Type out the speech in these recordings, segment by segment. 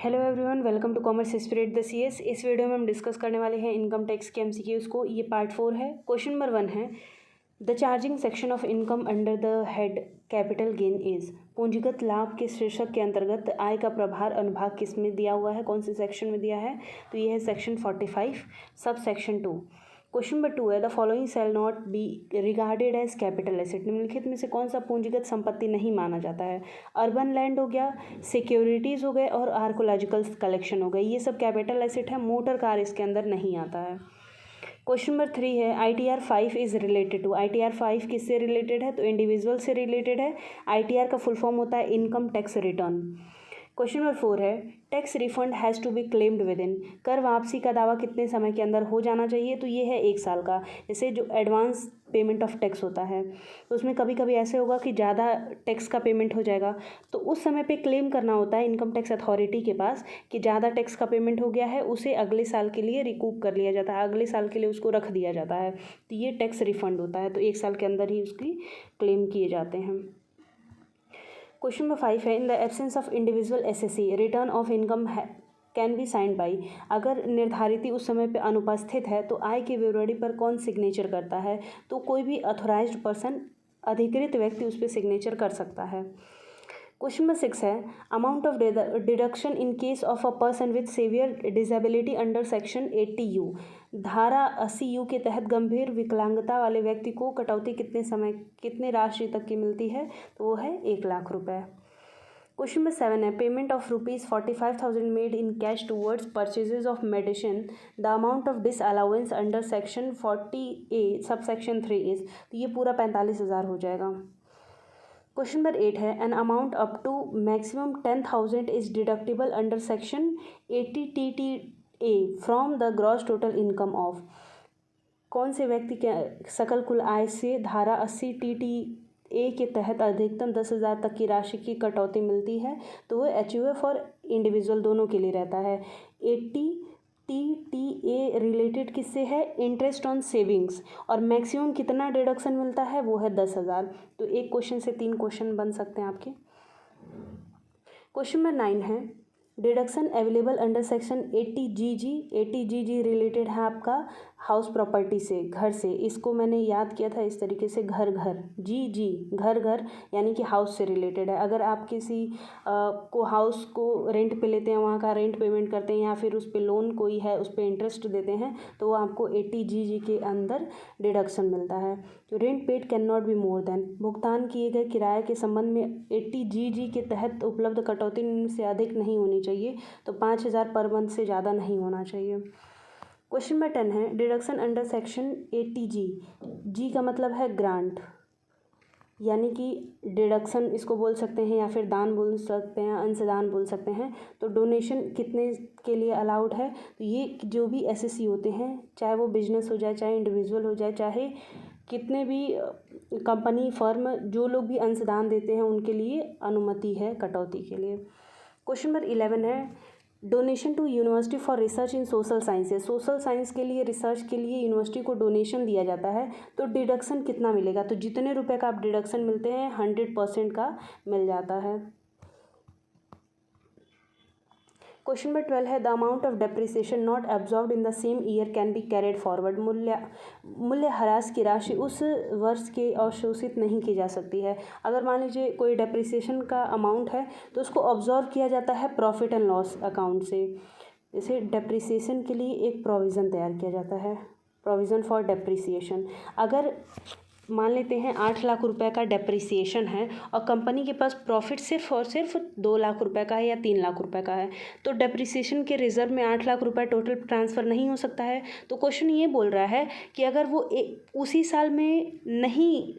Hello everyone, welcome to commerce spirit the CS. इस video में हम डिस्कस करने वाले हैं इनकम टैक्स के एमसीक्यूज़ को। ये पार्ट 4 है। क्वेश्चन नंबर 1 है, the charging section of income under the head capital gain is. पूंजीगत लाभ के शीर्षक के अंतर्गत आय का प्रभार अनुभाग किस में दिया हुआ है, कौन से सेक्शन में दिया है? तो ये है section 45 sub section 2। Question number 2 है, the following shall not be regarded as capital asset. निम्नलिखित में से कौन सा पूंजीगत संपत्ति नहीं माना जाता है? अर्बन लैंड हो गया, सिक्योरिटीज़ हो गए और आर्कोलॉजिकल कलेक्शन हो गए। ये सब कैपिटल एसेट है। मोटर कार इसके अंदर नहीं आता है। क्वेश्चन नंबर 3 है, ITR 5 is related to. ITR 5 किससे रिलेटेड है? तो इंडिविजुअल से रिलेटेड है। ITR का फुल फॉर्म होता है income tax return. Question number 4 है, tax refund has to be claimed within. कर वापसी का दावा कितने समय के अंदर हो जाना चाहिए? तो ये है 1 साल का। जैसे जो एडवांस पेमेंट ऑफ टैक्स होता है तो उसमें कभी कभी ऐसे होगा कि ज़्यादा टैक्स का पेमेंट हो जाएगा, तो उस समय पे क्लेम करना होता है इनकम टैक्स अथॉरिटी के पास कि ज़्यादा टैक्स का पेमेंट हो गया है, उसे अगले साल के लिए रिकूप कर लिया जाता है, अगले साल के लिए उसको रख दिया जाता है। तो ये टैक्स रिफंड होता है, तो 1 साल के अंदर ही उसकी क्लेम किए जाते हैं। क्वेश्चन नंबर 5 है, in the absence of individual SSC return of income can be signed by. अगर निर्धारित उस समय पे अनुपस्थित है तो आय की विवरणी पर कौन सिग्नेचर करता है? तो कोई भी अथोराइज्ड पर्सन, अधिकृत व्यक्ति उस पर सिग्नेचर कर सकता है। क्वेश्चन नंबर 6 है, amount of deduction in case of a person with severe disability under section 80U। धारा 80U के तहत गंभीर विकलांगता वाले व्यक्ति को कटौती कितने राशि तक की मिलती है? तो वो है 1 लाख रुपए। क्वेश्चन नंबर 7 है, payment of ₹45,000 made in cash towards purchases of medicine. The amount of disallowance under section 40A sub section 3 is. तो ये पूरा 45,000 हो जाएगा। क्वेश्चन नंबर 8 है, an amount up to maximum 10,000 is deductible under section 80TTA from the gross total income of. कौन से व्यक्ति के सकल कुल आय से धारा 80TTA के तहत अधिकतम 10,000 तक की राशि की कटौती मिलती है? तो वो HUF और इंडिविजुअल दोनों के लिए रहता है। 80TTA रिलेटेड किससे है? Interest on savings. और मैक्सिमम कितना डिडक्शन मिलता है? वो है 10,000। तो एक क्वेश्चन से 3 क्वेश्चन बन सकते हैं आपके। क्वेश्चन नंबर 9 है, deduction available under section 80GG। 80GG related है आपका हाउस प्रॉपर्टी से, घर से। इसको मैंने याद किया था इस तरीके से, घर घर यानी कि हाउस से रिलेटेड है। अगर आप किसी को हाउस को रेंट पे लेते हैं, वहाँ का रेंट पेमेंट करते हैं, या फिर उस पर लोन कोई है उस पर इंटरेस्ट देते हैं, तो वो आपको 80GG के अंदर डिडक्शन मिलता है। तो rent paid can not be more than. भुगतान किए गए किराए के संबंध में 80GG के तहत उपलब्ध कटौती से अधिक नहीं होनी चाहिए। तो 5,000 पर मंथ से ज़्यादा नहीं होना चाहिए। क्वेश्चन नंबर 10 है, डिडक्शन अंडर सेक्शन 80G। जी का मतलब है ग्रांट, यानी कि डिडक्शन इसको बोल सकते हैं, या फिर दान बोल सकते हैं, अंशदान बोल सकते हैं। तो डोनेशन कितने के लिए अलाउड है? तो ये जो भी एसएससी होते हैं, चाहे वो बिजनेस हो जाए, चाहे इंडिविजुअल हो जाए, चाहे कितने भी कंपनी फर्म, जो लोग भी अंशदान देते हैं उनके लिए अनुमति है कटौती के लिए। क्वेश्चन नंबर 11 है, donation to university for research in social sciences. Social science के लिए, रिसर्च के लिए यूनिवर्सिटी को डोनेशन दिया जाता है, तो डिडक्शन कितना मिलेगा? तो जितने रुपए का आप डिडक्शन मिलते हैं 100% का मिल जाता है। क्वेश्चन नंबर 12 है, the amount of depreciation not absorbed in the same year can be carried forward. मूल्यह्रास की राशि उस वर्ष के अवशोषित नहीं की जा सकती है। अगर मान लीजिए कोई डेप्रिसिएशन का अमाउंट है तो उसको ऑब्जॉर्व किया जाता है प्रॉफिट एंड लॉस अकाउंट से। जैसे डेप्रिसिएशन के लिए एक प्रोविज़न तैयार किया जाता है, प्रोविज़न फॉर डेप्रिसिएशन। अगर मान लेते हैं 8 लाख रुपए का डेप्रिसिएशन है और कंपनी के पास प्रॉफिट सिर्फ और सिर्फ 2 लाख रुपए का है या 3 लाख रुपए का है, तो डेप्रिसिएशन के रिजर्व में 8 लाख रुपए टोटल ट्रांसफ़र नहीं हो सकता है। तो क्वेश्चन ये बोल रहा है कि अगर वो उसी साल में नहीं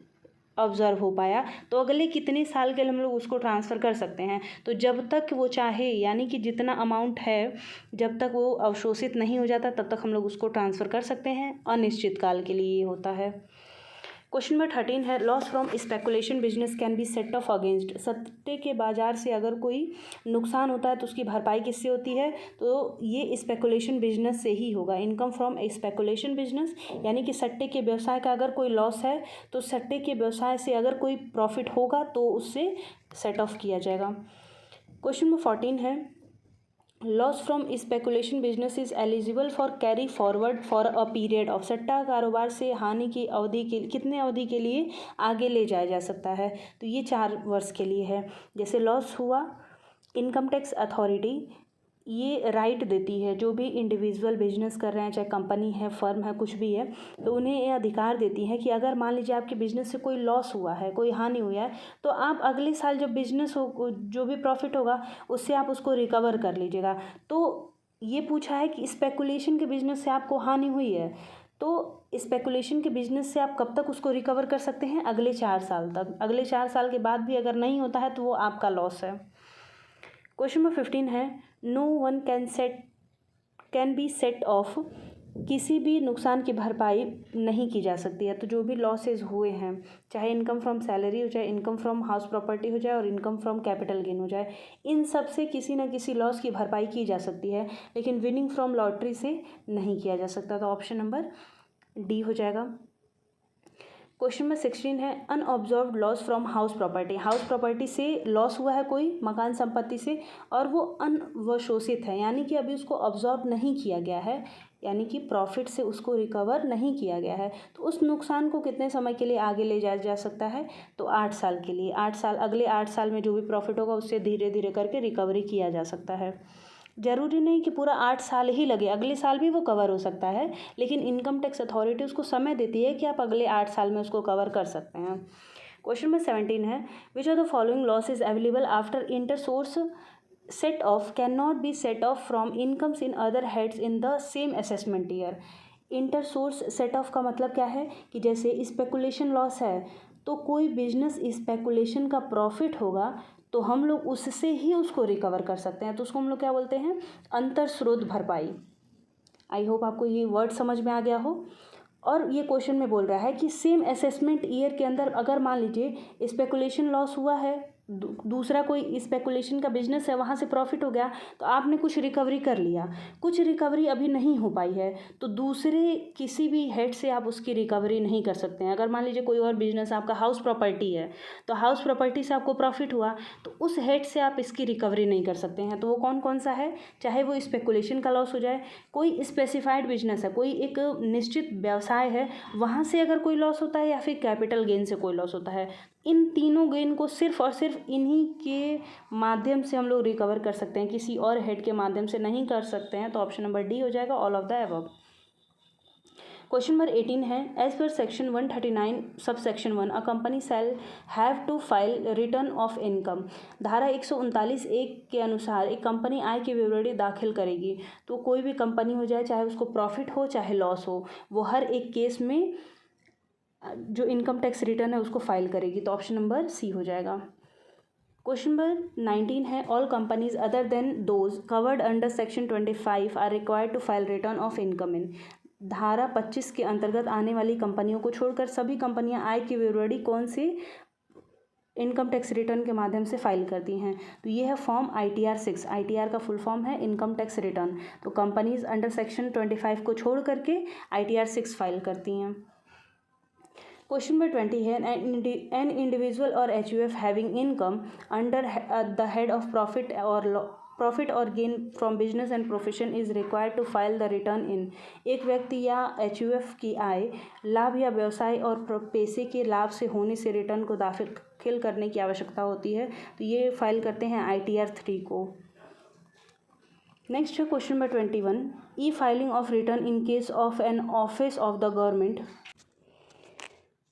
ऑब्जर्व हो पाया तो अगले कितने साल के लिए हम लोग उसको ट्रांसफ़र कर सकते हैं? तो जब तक वो चाहे, यानी कि जितना अमाउंट है जब तक वो अवशोषित नहीं हो जाता तब तक हम लोग उसको ट्रांसफ़र कर सकते हैं। अनिश्चित काल के लिए ये होता है। क्वेश्चन नंबर 13 है, loss from speculation business can be set of against. सट्टे के बाजार से अगर कोई नुकसान होता है तो उसकी भरपाई किससे होती है? तो ये स्पेकुलेशन बिजनेस से ही होगा। इनकम फ्रॉम स्पेकुलेशन बिजनेस, यानी कि सट्टे के व्यवसाय का अगर कोई लॉस है तो सट्टे के व्यवसाय से अगर कोई प्रॉफिट होगा तो उससे सेट ऑफ किया जाएगा। क्वेश्चन नंबर 14 है, loss from speculation business is eligible for carry forward for a period of. सट्टा कारोबार से हानि की अवधि के कितने अवधि के लिए आगे ले जाया जा सकता है, तो ये 4 वर्ष के लिए है। जैसे लॉस हुआ, इनकम टैक्स अथॉरिटी ये राइट देती है, जो भी इंडिविजुअल बिजनेस कर रहे हैं, चाहे कंपनी है, फर्म है, कुछ भी है, तो उन्हें ये अधिकार देती है कि अगर मान लीजिए आपके बिजनेस से कोई लॉस हुआ है, कोई हानि हुई है, तो आप अगले साल जब बिजनेस हो, जो भी प्रॉफिट होगा उससे आप उसको रिकवर कर लीजिएगा। तो ये पूछा है कि स्पेकुलेशन के बिजनेस से आपको हानि हुई है, तो स्पेकुलेशन के बिजनेस से आप कब तक उसको रिकवर कर सकते हैं? अगले 4 साल तक। अगले 4 साल के बाद भी अगर नहीं होता है तो वो आपका लॉस है। क्वेश्चन नंबर 15 है, no one can be set off. किसी भी नुकसान की भरपाई नहीं की जा सकती है। तो जो भी लॉसेज हुए हैं, चाहे इनकम फ्रॉम सैलरी हो, चाहे इनकम फ्रॉम हाउस प्रॉपर्टी हो जाए और इनकम फ्रॉम कैपिटल गेन हो जाए, इन सब से किसी न किसी लॉस की भरपाई की जा सकती है, लेकिन विनिंग फ्रॉम लॉटरी से नहीं किया जा सकता। तो ऑप्शन नंबर डी हो जाएगा। क्वेश्चन नंबर 16 है, unobserved loss from house property. House property से लॉस हुआ है कोई मकान संपत्ति से, और वो अनवशोषित है, यानी कि अभी उसको ऑब्जॉर्व नहीं किया गया है, यानी कि प्रॉफिट से उसको रिकवर नहीं किया गया है। तो उस नुकसान को कितने समय के लिए आगे ले जाया जा सकता है? तो 8 साल के लिए। 8 साल, अगले 8 साल में जो भी प्रॉफिट होगा उससे धीरे धीरे करके रिकवरी किया जा सकता है। ज़रूरी नहीं कि पूरा 8 साल ही लगे, अगले साल भी वो कवर हो सकता है, लेकिन इनकम टैक्स अथॉरिटी उसको समय देती है कि आप अगले 8 साल में उसको कवर कर सकते हैं। क्वेश्चन नंबर 17 है, which are the following loss is available after inter source set off can not be set off from incomes in other heads in the same assessment year. Inter source set off का मतलब क्या है कि जैसे speculation loss है, तो कोई business speculation का प्रॉफिट होगा तो हम लोग उससे ही उसको रिकवर कर सकते हैं, तो उसको हम लोग क्या बोलते हैं? अंतर स्रोत भरपाई। आई होप आपको ये वर्ड समझ में आ गया हो। और ये क्वेश्चन में बोल रहा है कि सेम असेसमेंट ईयर के अंदर अगर मान लीजिए स्पेकुलेशन लॉस हुआ है, दूसरा कोई स्पेकुलेशन का बिजनेस है, वहाँ से प्रॉफिट हो गया, तो आपने कुछ रिकवरी कर लिया, कुछ रिकवरी अभी नहीं हो पाई है, तो दूसरे किसी भी हेड से आप उसकी रिकवरी नहीं कर सकते हैं। अगर मान लीजिए कोई और बिजनेस आपका हाउस प्रॉपर्टी है, तो हाउस प्रॉपर्टी से आपको प्रॉफिट हुआ, तो उस हेड से आप इसकी रिकवरी नहीं कर सकते हैं। तो वो कौन कौन सा है? चाहे वो स्पेकुलेशन का लॉस हो जाए, कोई स्पेसिफाइड बिजनेस है, कोई एक निश्चित व्यवसाय है, वहाँ से अगर कोई लॉस होता है, या फिर कैपिटल गेन से कोई लॉस होता है, इन तीनों गेन को सिर्फ और सिर्फ इन्हीं के माध्यम से हम लोग रिकवर कर सकते हैं, किसी और हेड के माध्यम से नहीं कर सकते हैं। तो ऑप्शन नंबर डी हो जाएगा, all of the above. Question number 18 है, as per section 139 sub section 1 a company shall have to file return of income. धारा 139(1) के अनुसार एक कंपनी आय की विवरणी दाखिल करेगी। तो कोई भी कंपनी हो जाए, चाहे उसको प्रॉफिट हो चाहे लॉस हो, वो हर एक केस में जो इनकम टैक्स रिटर्न है उसको फाइल करेगी। तो ऑप्शन नंबर सी हो जाएगा। क्वेश्चन नंबर 19 है, all companies other than those covered under section 25 are required to file return of income in. धारा 25 के अंतर्गत आने वाली कंपनियों को छोड़कर सभी कंपनियां आय की विवरणी कौन सी इनकम टैक्स रिटर्न के माध्यम से फाइल करती हैं? तो ये है फॉर्म ITR 6। ITR का फुल फॉर्म है इनकम टैक्स रिटर्न। तो कंपनीज अंडर सेक्शन 25 को छोड़ करके ITR 6 फाइल करती हैं। क्वेश्चन नंबर 20 है, एन इंडिविजुअल और HUF having income under the head of profit और gain from business and profession is required to file the return in. एक व्यक्ति या HUF की आय, लाभ या व्यवसाय और पैसे के लाभ से होने से रिटर्न को दाखिल करने की आवश्यकता होती है। तो ये फाइल करते हैं ITR 3 को। नेक्स्ट है question number 21, e filing of return in case of an office of the government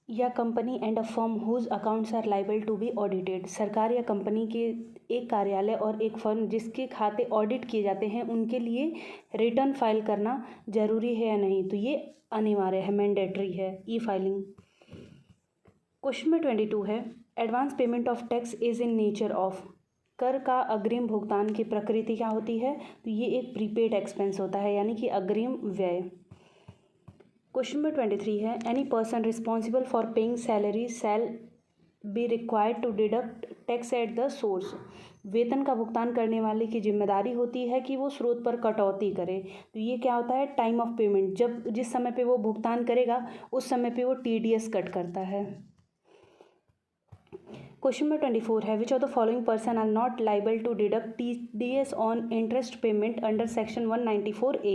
या company and a firm whose accounts are liable to be audited. सरकार या कंपनी के एक कार्यालय और एक फर्म जिसके खाते ऑडिट किए जाते हैं, उनके लिए रिटर्न फाइल करना जरूरी है या नहीं? तो ये अनिवार्य है, मैंडेटरी है ई फाइलिंग। क्वेश्चन नंबर 22 है, advance payment of tax is in nature of. कर का अग्रिम भुगतान की प्रकृति क्या होती है? तो ये एक प्रीपेड एक्सपेंस होता है, यानी कि अग्रिम व्यय। क्वेश्चन नंबर 23 है, any person responsible for paying salary shall be required to deduct tax at the source. वेतन का भुगतान करने वाले की जिम्मेदारी होती है कि वो स्रोत पर कटौती करे। तो ये क्या होता है? टाइम ऑफ पेमेंट, जब जिस समय पे वो भुगतान करेगा उस समय पे वो TDS कट करता है। क्वेश्चन नंबर 24 है which of the following person are not liable to deduct TDS on interest payment under section 194A।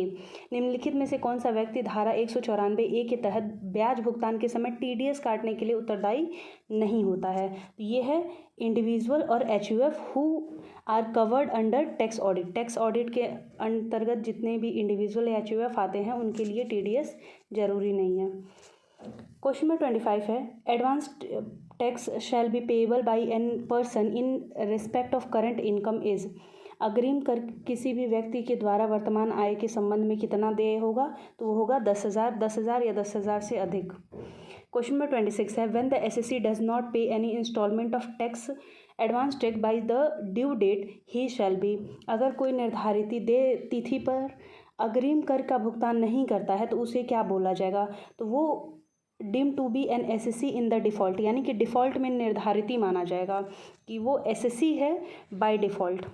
निम्नलिखित में से कौन सा व्यक्ति धारा 194A के तहत ब्याज भुगतान के समय TDS काटने के लिए उत्तरदायी नहीं होता है? तो ये है इंडिविजुअल और HUF who are covered under tax audit. Tax audit के अंतर्गत जितने भी इंडिविजुअल या HUF आते हैं उनके लिए TDS जरूरी नहीं है। क्वेश्चन नंबर 25 है advance tax shall be payable by an person in respect of current income is. अग्रिम कर किसी भी व्यक्ति के द्वारा वर्तमान आय के संबंध में कितना देय होगा? तो वो होगा 10,000, 10,000 या 10,000 से अधिक। क्वेश्चन नंबर 26 है when the SSC does not pay any instalment of tax advance tax by the due date he shall be. अगर कोई निर्धारित देय तिथि पर अग्रिम कर का भुगतान नहीं करता है तो उसे क्या बोला जाएगा? तो वो deem to be an SSC in the default, यानी कि डिफ़ॉल्ट में निर्धारित ही माना जाएगा कि वो SSC है बाय डिफ़ॉल्ट।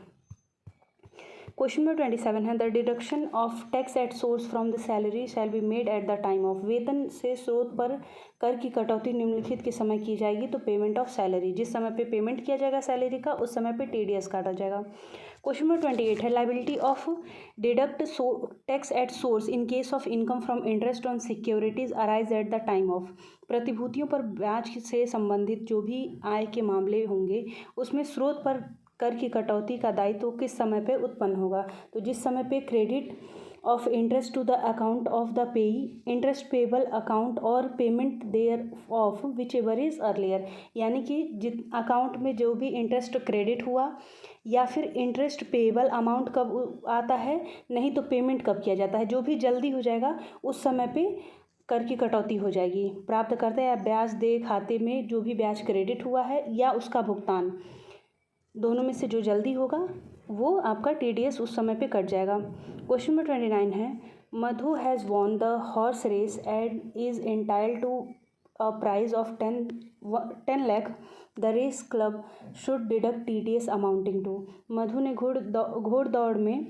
क्वेश्चन नंबर 27 है the deduction of tax at source from the salary shall be made at the time of. वेतन से स्रोत पर कर की कटौती निम्नलिखित के समय की जाएगी? तो पेमेंट ऑफ सैलरी, जिस समय पे पेमेंट किया जाएगा सैलरी का उस समय पे TDS काटा जाएगा। क्वेश्चन नंबर 28 है liability of deduct tax at source in case of income from interest on securities arise at the time of. प्रतिभूतियों पर ब्याज से संबंधित जो भी आय के मामले होंगे उसमें स्रोत पर कर की कटौती का दायित्व किस समय पे उत्पन्न होगा? तो जिस समय पे credit of interest to the account of the payee, interest payable account और payment thereof whichever is earlier, यानी कि जित अकाउंट में जो भी इंटरेस्ट क्रेडिट हुआ या फिर इंटरेस्ट पेबल अमाउंट कब आता है, नहीं तो पेमेंट कब किया जाता है, जो भी जल्दी हो जाएगा उस समय पे कर की कटौती हो जाएगी। प्राप्तकर्ता या ब्याज दे खाते में जो भी ब्याज क्रेडिट हुआ है या उसका भुगतान, दोनों में से जो जल्दी होगा वो आपका TDS उस समय पे कट जाएगा। क्वेश्चन नंबर 29 है Madhu has won the horse race and is entitled to a prize of 10 lakh. The race club should deduct TDS amounting to. Madhu ने घोड़दौड़ में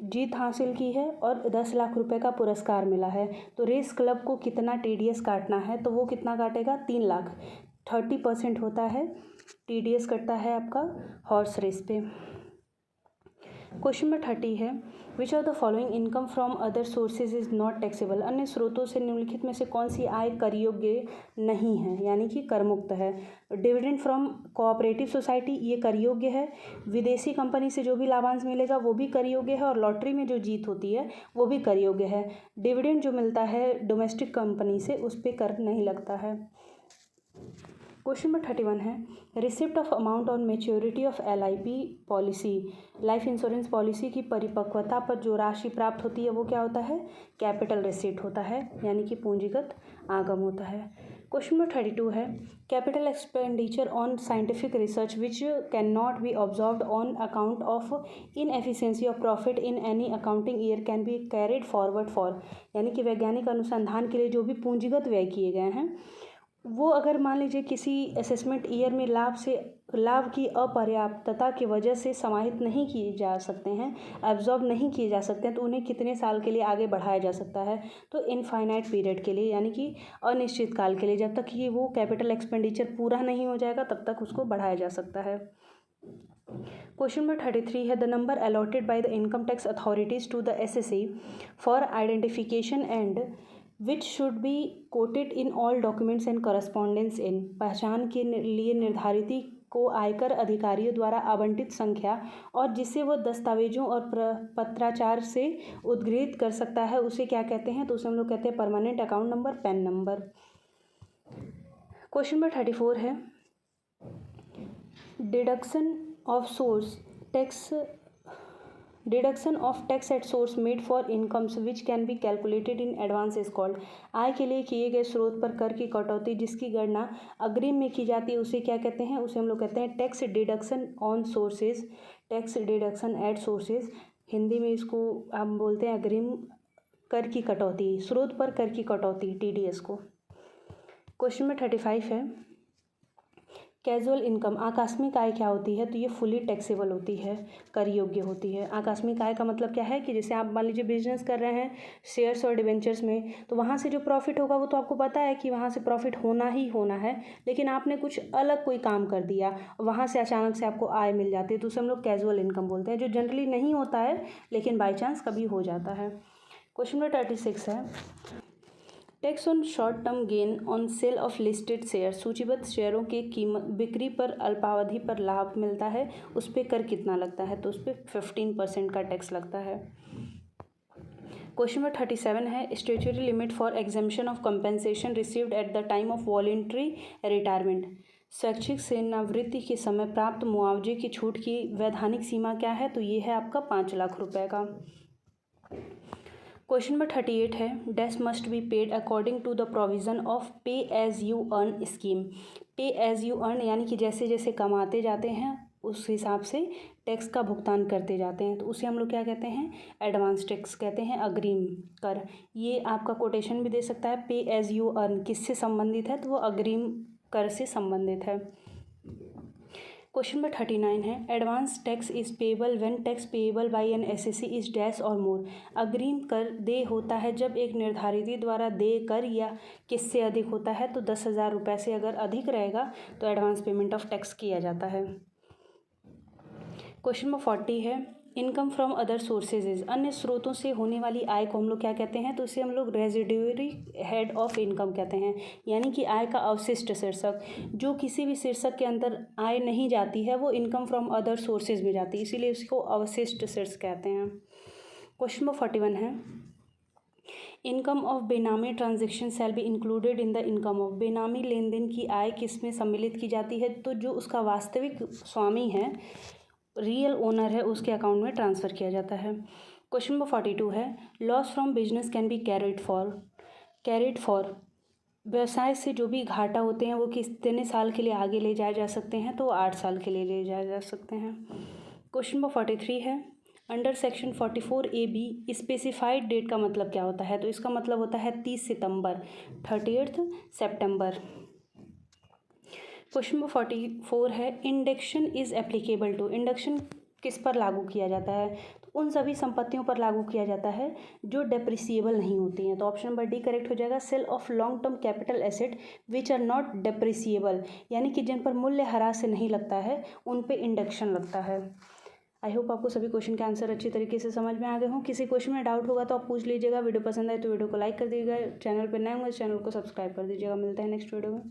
जीत हासिल की है और 10 लाख रुपए का पुरस्कार मिला है, तो रेस क्लब को कितना TDS काटना है? तो वो कितना काटेगा? 3 लाख। 30% होता है TDS कटता है आपका हॉर्स रेस पे। क्वेश्चन नंबर 30 है which of the following income from other sources is not taxable. अन्य स्रोतों से निम्नलिखित में से कौन सी आय कर योग्य नहीं है, यानी कि कर मुक्त है? डिविडेंड फ्रॉम कोऑपरेटिव सोसाइटी ये कर योग्य है, विदेशी कंपनी से जो भी लाभांश मिलेगा वो भी कर योग्य है, और लॉटरी में जो जीत होती है वो भी कर योग्य है। डिविडेंड जो मिलता है डोमेस्टिक कंपनी से उस पर कर नहीं लगता है। क्वेश्चन नंबर 31 है receipt of amount on maturity of LIP policy. Life insurance policy की परिपक्वता पर जो राशि प्राप्त होती है वो क्या होता है? कैपिटल रिसिप्ट होता है, यानी कि पूंजीगत आगम होता है। क्वेश्चन नंबर 32 है capital expenditure on scientific research which can not B observed on account of inefficiency of profit in any accounting year can be carried forward for. यानी कि वैज्ञानिक अनुसंधान के लिए जो भी पूंजीगत व्यय किए गए हैं वो अगर मान लीजिए किसी असेसमेंट ईयर में लाभ की अपर्याप्तता की वजह से समाहित नहीं किए जा सकते हैं, एब्जॉर्ब नहीं किए जा सकते हैं, तो उन्हें कितने साल के लिए आगे बढ़ाया जा सकता है? तो इनफाइनाइट पीरियड के लिए, यानी कि अनिश्चित काल के लिए, जब तक कि वो कैपिटल एक्सपेंडिचर पूरा नहीं हो जाएगा तब तक उसको बढ़ाया जा सकता है। क्वेश्चन नंबर 33 है the number allotted by the income tax authorities to the SSC for identification and which should be quoted in all documents and correspondence in. पहचान के लिए निर्धारित को आयकर अधिकारियों द्वारा आवंटित संख्या और जिसे वो दस्तावेजों और पत्राचार से उद्धृत कर सकता है उसे क्या कहते हैं? तो उसे हम लोग कहते हैं permanent account number, PAN number. Question number 34 है deduction of tax at source made for incomes which can be calculated in advance is called. आय के लिए किए गए स्रोत पर कर की कटौती जिसकी गणना अग्रिम में की जाती है उसे क्या कहते हैं? उसे हम लोग कहते हैं tax deduction on sources, tax deduction at sources. Hindi में इसको हम बोलते हैं अग्रिम कर की कटौती, स्रोत पर कर की कटौती TDS को। क्वेश्चन नंबर 35 है कैजुअल इनकम आकस्मिक आय क्या होती है? तो ये फुली टैक्सेबल होती है, कर योग्य होती है। आकस्मिक आय का मतलब क्या है कि जैसे आप मान लीजिए बिजनेस कर रहे हैं शेयर्स और डिबेंचर्स में, तो वहाँ से जो प्रॉफिट होगा वो तो आपको पता है कि वहाँ से प्रॉफिट होना ही होना है, लेकिन आपने कुछ अलग कोई काम कर दिया, वहाँ से अचानक से आपको आय मिल जाती है, तो उसे हम लोग कैजुअल इनकम बोलते हैं, जो जनरली नहीं होता है लेकिन बाई चांस कभी हो जाता है। क्वेश्चन नंबर 36 है, tax on short term gain on sale of listed share, सूचीबद्ध शेयरों के कीमत बिक्री पर अल्पावधि पर लाभ मिलता है, उस पर कर कितना लगता है? तो उस पर 15% का टैक्स लगता है। क्वेश्चन नंबर 37 है, statutory limit for exemption of compensation received at the time of voluntary retirement, स्वैच्छिक सेवानिवृत्ति के समय प्राप्त मुआवजे की छूट की वैधानिक सीमा क्या है? तो ये है आपका 5 लाख रुपए का। क्वेश्चन नंबर 38 है, dash must be paid according to the provision of pay as you earn scheme. Pay as you earn यानी कि जैसे जैसे कमाते जाते हैं उस हिसाब से टैक्स का भुगतान करते जाते हैं, तो उसे हम लोग क्या कहते हैं? एडवांस टैक्स कहते हैं, अग्रिम कर। ये आपका कोटेशन भी दे सकता है, पे एज यू अर्न किससे संबंधित है? तो वो अग्रिम कर से संबंधित है। क्वेश्चन नंबर 39 है, advance tax is payable when tax payable by an SSC is dash or more. अग्रिम कर देय होता है जब एक निर्धारित द्वारा देय कर या किससे अधिक होता है, तो 10,000 रुपये से अगर अधिक रहेगा तो एडवांस पेमेंट ऑफ टैक्स किया जाता है। क्वेश्चन नंबर 40 है, इनकम फ्रॉम अदर सोर्सेज, अन्य स्रोतों से होने वाली आय को हम लोग क्या कहते हैं? तो इसे हम लोग रेजिडुअरी हेड ऑफ इनकम कहते हैं, यानी कि आय का अवशिष्ट शीर्षक। जो किसी भी शीर्षक के अंदर आय नहीं जाती है वो इनकम फ्रॉम अदर सोर्सेज में जाती है, इसीलिए इसको अवशिष्ट शीर्ष कहते हैं। क्वेश्चन नंबर 41 है, इनकम ऑफ बेनामी transaction shall be included in the income of. बेनामी लेन देन की आय किस में सम्मिलित की जाती है? तो जो उसका वास्तविक स्वामी है, रियल ओनर है, उसके अकाउंट में ट्रांसफ़र किया जाता है। क्वेश्चन नंबर 42 है, loss from business can be carried for. व्यवसाय से जो भी घाटा होते हैं वो कितने साल के लिए आगे ले जाए जा सकते हैं? तो 8 साल के लिए ले जाए जा सकते हैं। क्वेश्चन नंबर 43 है, under section 44A(b) specified date का मतलब क्या होता है? तो इसका मतलब होता है 30 सितंबर, 30 सितंबर। क्वेश्चन नंबर 44 है, indexation is applicable to. Indexation किस पर लागू किया जाता है? तो उन सभी संपत्तियों पर लागू किया जाता है जो डेप्रिसिएबल नहीं होती हैं। तो ऑप्शन नंबर डी करेक्ट हो जाएगा, sale of long term capital asset which are not depreciable, यानी कि जिन पर मूल्य ह्रास से नहीं लगता है उन पे इंडेक्शन लगता है। आई होप आपको सभी क्वेश्चन के आंसर अच्छी तरीके से समझ में आ गए हों। किसी क्वेश्चन में डाउट होगा तो आप पूछ लीजिएगा। वीडियो पसंद आए तो वीडियो को लाइक कर दीजिएगा, चैनल पर नए होंगे चैनल को सब्सक्राइब कर दीजिएगा। मिलते हैं नेक्स्ट वीडियो में।